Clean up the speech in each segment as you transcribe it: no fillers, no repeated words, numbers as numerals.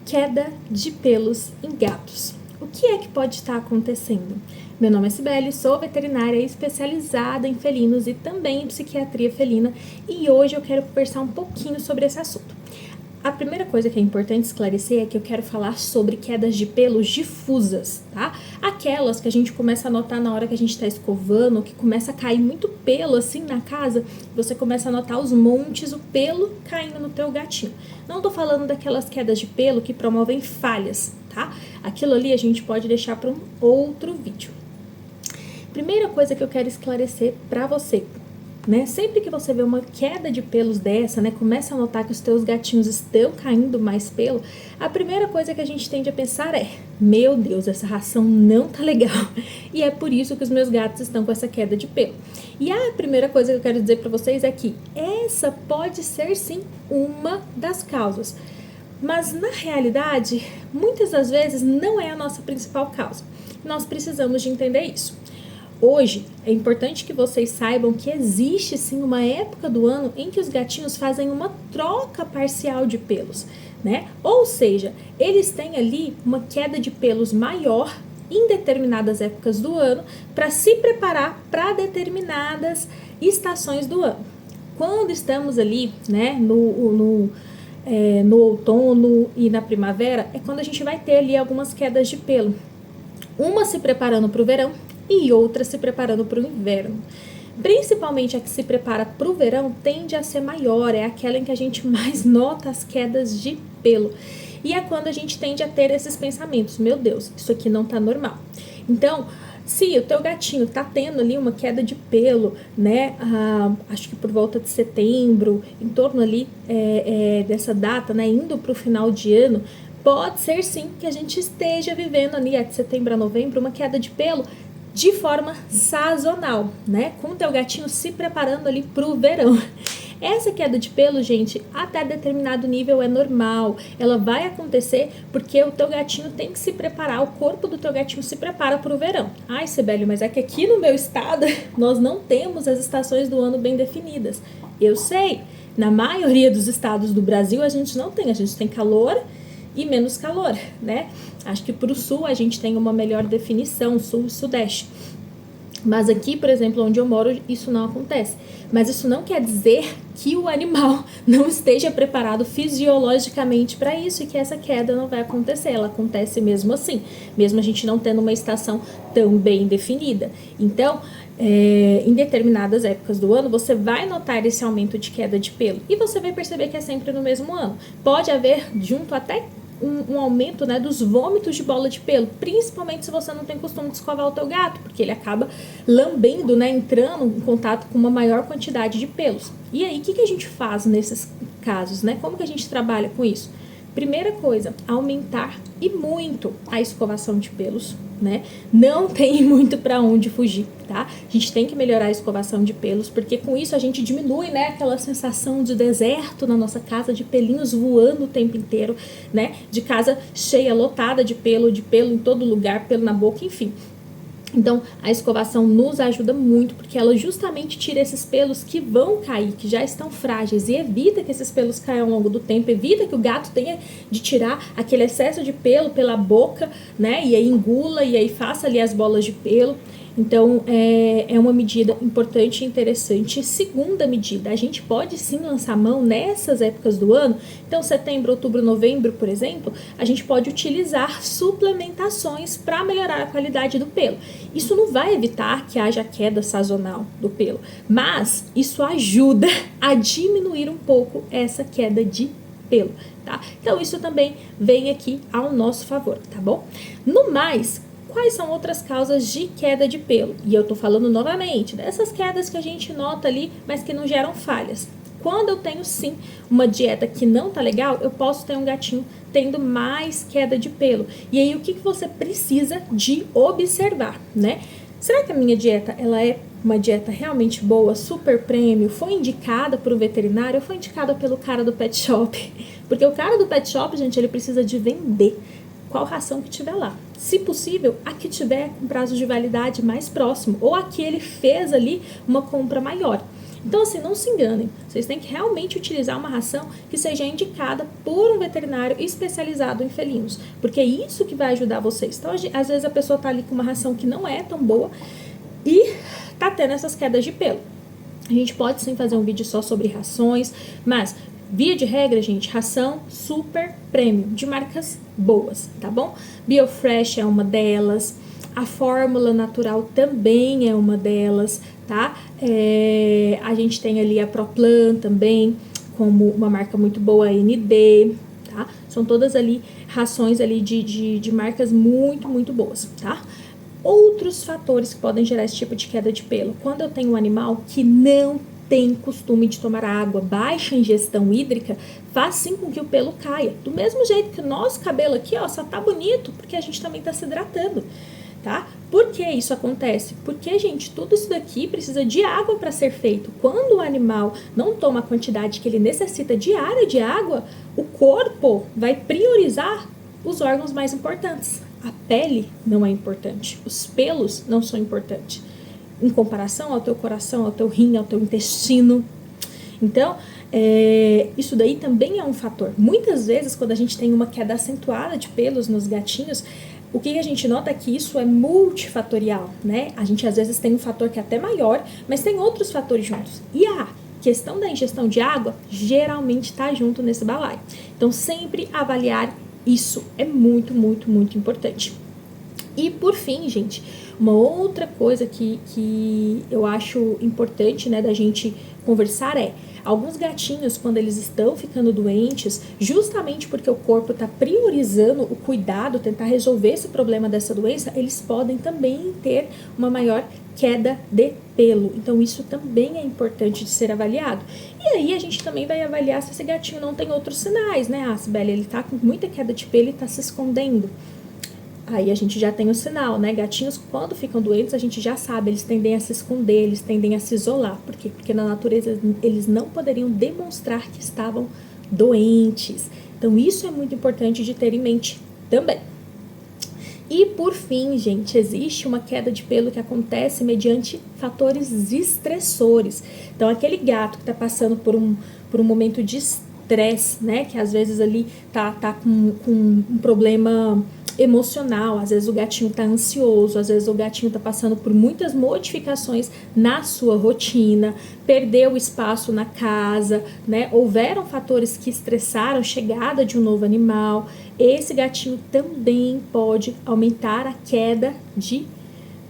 queda de pelos em gatos. O que é que pode estar acontecendo? Meu nome é Cibele, sou veterinária especializada em felinos e também em psiquiatria felina e hoje eu quero conversar um pouquinho sobre esse assunto. A primeira coisa que é importante esclarecer é que eu quero falar sobre quedas de pelos difusas, tá? Aquelas que a gente começa a notar na hora que a gente tá escovando, que começa a cair muito pelo assim na casa, você começa a notar os montes, o pelo caindo no teu gatinho. Não tô falando daquelas quedas de pelo que promovem falhas, tá? Aquilo ali a gente pode deixar para um outro vídeo. Primeira coisa que eu quero esclarecer para você, né? Sempre que você vê uma queda de pelos dessa, né, começa a notar que os teus gatinhos estão caindo mais pelo, a primeira coisa que a gente tende a pensar é: meu Deus, essa ração não tá legal. E é por isso que os meus gatos estão com essa queda de pelo. E a primeira coisa que eu quero dizer para vocês é que essa pode ser sim uma das causas. Mas na realidade, muitas das vezes não é a nossa principal causa. Nós precisamos de entender isso. Hoje, é importante que vocês saibam que existe sim uma época do ano em que os gatinhos fazem uma troca parcial de pelos, né? Ou seja, eles têm ali uma queda de pelos maior em determinadas épocas do ano para se preparar para determinadas estações do ano. Quando estamos ali, né, no outono e na primavera, é quando a gente vai ter ali algumas quedas de pelo. Uma se preparando para o verão e outra se preparando para o inverno. Principalmente a que se prepara para o verão tende a ser maior, é aquela em que a gente mais nota as quedas de pelo. E é quando a gente tende a ter esses pensamentos: meu Deus, isso aqui não tá normal. Então, se o teu gatinho tá tendo ali uma queda de pelo, né, acho que por volta de setembro, em torno ali dessa data, né, indo para o final de ano, pode ser sim que a gente esteja vivendo ali, de setembro a novembro, uma queda de pelo de forma sazonal, né? Com o teu gatinho se preparando ali pro verão. Essa queda de pelo, gente, até determinado nível é normal. Ela vai acontecer porque o teu gatinho tem que se preparar, o corpo do teu gatinho se prepara pro verão. Ai, Cibele, mas é que aqui no meu estado nós não temos as estações do ano bem definidas. Eu sei, na maioria dos estados do Brasil a gente não tem, a gente tem calor e menos calor, né? Acho que para o sul a gente tem uma melhor definição, sul e sudeste. Mas aqui, por exemplo, onde eu moro, isso não acontece. Mas isso não quer dizer que o animal não esteja preparado fisiologicamente para isso e que essa queda não vai acontecer. Ela acontece mesmo assim, mesmo a gente não tendo uma estação tão bem definida. Então, em determinadas épocas do ano, você vai notar esse aumento de queda de pelo. E você vai perceber que é sempre no mesmo ano. Pode haver, junto até um aumento, né, dos vômitos de bola de pelo, principalmente se você não tem costume de escovar o teu gato, porque ele acaba lambendo, né, entrando em contato com uma maior quantidade de pelos. E aí, o que a gente faz nesses casos, né? Como que a gente trabalha com isso? Primeira coisa, aumentar e muito a escovação de pelos, né? Não tem muito para onde fugir, tá? A gente tem que melhorar a escovação de pelos, porque com isso a gente diminui, né, aquela sensação de deserto na nossa casa, de pelinhos voando o tempo inteiro, né? De casa cheia, lotada de pelo em todo lugar, pelo na boca, enfim. Então, a escovação nos ajuda muito, porque ela justamente tira esses pelos que vão cair, que já estão frágeis, e evita que esses pelos caiam ao longo do tempo, evita que o gato tenha de tirar aquele excesso de pelo pela boca, né, e aí engula, e aí faça ali as bolas de pelo. Então, é uma medida importante e interessante. Segunda medida, a gente pode sim lançar mão nessas épocas do ano. Então, setembro, outubro, novembro, por exemplo, a gente pode utilizar suplementações para melhorar a qualidade do pelo. Isso não vai evitar que haja queda sazonal do pelo, mas isso ajuda a diminuir um pouco essa queda de pelo, tá? Então, isso também vem aqui ao nosso favor, tá bom? No mais, quais são outras causas de queda de pelo? E eu tô falando novamente dessas quedas que a gente nota ali, mas que não geram falhas. Quando eu tenho sim uma dieta que não tá legal, eu posso ter um gatinho tendo mais queda de pelo. E aí o que você precisa de observar, né? Será que a minha dieta, ela é uma dieta realmente boa, super premium, foi indicada por um veterinário ou foi indicada pelo cara do pet shop? Porque o cara do pet shop, gente, ele precisa de vender qual ração que tiver lá. Se possível, a que tiver com prazo de validade mais próximo, ou a que ele fez ali uma compra maior. Então, assim, não se enganem. Vocês têm que realmente utilizar uma ração que seja indicada por um veterinário especializado em felinos, porque é isso que vai ajudar vocês. Então, às vezes a pessoa tá ali com uma ração que não é tão boa e tá tendo essas quedas de pelo. A gente pode sim fazer um vídeo só sobre rações, mas via de regra, gente, ração super premium, de marcas boas, tá bom? Biofresh é uma delas, a Fórmula Natural também é uma delas, tá? A gente tem ali a ProPlan também, como uma marca muito boa, a ND, tá? São todas ali rações ali de marcas muito, muito boas, tá? Outros fatores que podem gerar esse tipo de queda de pelo. Quando eu tenho um animal que não tem costume de tomar água, baixa ingestão hídrica, faz sim com que o pelo caia. Do mesmo jeito que o nosso cabelo aqui, ó, só tá bonito porque a gente também tá se hidratando, tá? Por que isso acontece? Porque, gente, tudo isso daqui precisa de água para ser feito. Quando o animal não toma a quantidade que ele necessita diária de água, o corpo vai priorizar os órgãos mais importantes. A pele não é importante, os pelos não são importantes, em comparação ao teu coração, ao teu rim, ao teu intestino. Então, isso daí também é um fator. Muitas vezes, quando a gente tem uma queda acentuada de pelos nos gatinhos, o que a gente nota é que isso é multifatorial, né? A gente às vezes tem um fator que é até maior, mas tem outros fatores juntos. E a questão da ingestão de água geralmente está junto nesse balaio. Então, sempre avaliar isso é muito, muito, muito importante. E por fim, gente, uma outra coisa que eu acho importante, né, da gente conversar é: alguns gatinhos, quando eles estão ficando doentes, justamente porque o corpo está priorizando o cuidado, tentar resolver esse problema dessa doença, eles podem também ter uma maior queda de pelo. Então, isso também é importante de ser avaliado. E aí, a gente também vai avaliar se esse gatinho não tem outros sinais, né? Ah, Sibeli, ele tá com muita queda de pelo e tá se escondendo. Aí a gente já tem o sinal, né? Gatinhos, quando ficam doentes, a gente já sabe, eles tendem a se esconder, eles tendem a se isolar. Por quê? Porque na natureza eles não poderiam demonstrar que estavam doentes. Então, isso é muito importante de ter em mente também. E por fim, gente, existe uma queda de pelo que acontece mediante fatores estressores. Então, aquele gato que está passando por um momento de estresse, né? Que às vezes ali tá com um problema emocional, às vezes o gatinho tá ansioso, às vezes o gatinho tá passando por muitas modificações na sua rotina, perdeu espaço na casa, né? Houveram fatores que estressaram a chegada de um novo animal. Esse gatinho também pode aumentar a queda de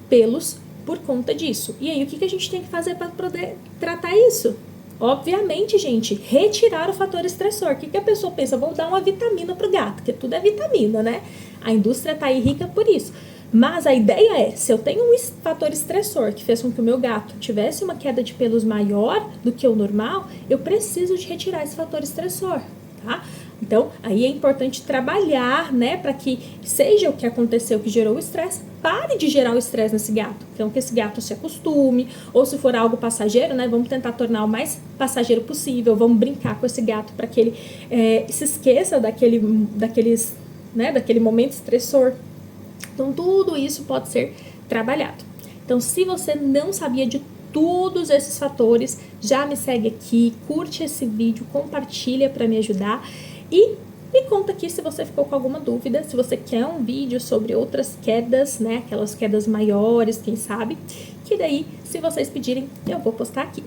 pelos por conta disso. E aí, o que a gente tem que fazer para poder tratar isso? Obviamente, gente, retirar o fator estressor. O que a pessoa pensa? Vou dar uma vitamina pro gato, porque tudo é vitamina, né? A indústria tá aí rica por isso. Mas a ideia é, se eu tenho um fator estressor que fez com que o meu gato tivesse uma queda de pelos maior do que o normal, eu preciso de retirar esse fator estressor, tá? Então, aí é importante trabalhar, né, para que seja o que aconteceu que gerou o estresse, pare de gerar o estresse nesse gato. Então, que esse gato se acostume, ou se for algo passageiro, né, vamos tentar tornar o mais passageiro possível, vamos brincar com esse gato para que ele se esqueça daquele momento estressor. Então, tudo isso pode ser trabalhado. Então, se você não sabia de todos esses fatores, já me segue aqui, curte esse vídeo, compartilha para me ajudar e me conta aqui se você ficou com alguma dúvida, se você quer um vídeo sobre outras quedas, né, aquelas quedas maiores, quem sabe, que daí, se vocês pedirem, eu vou postar aqui.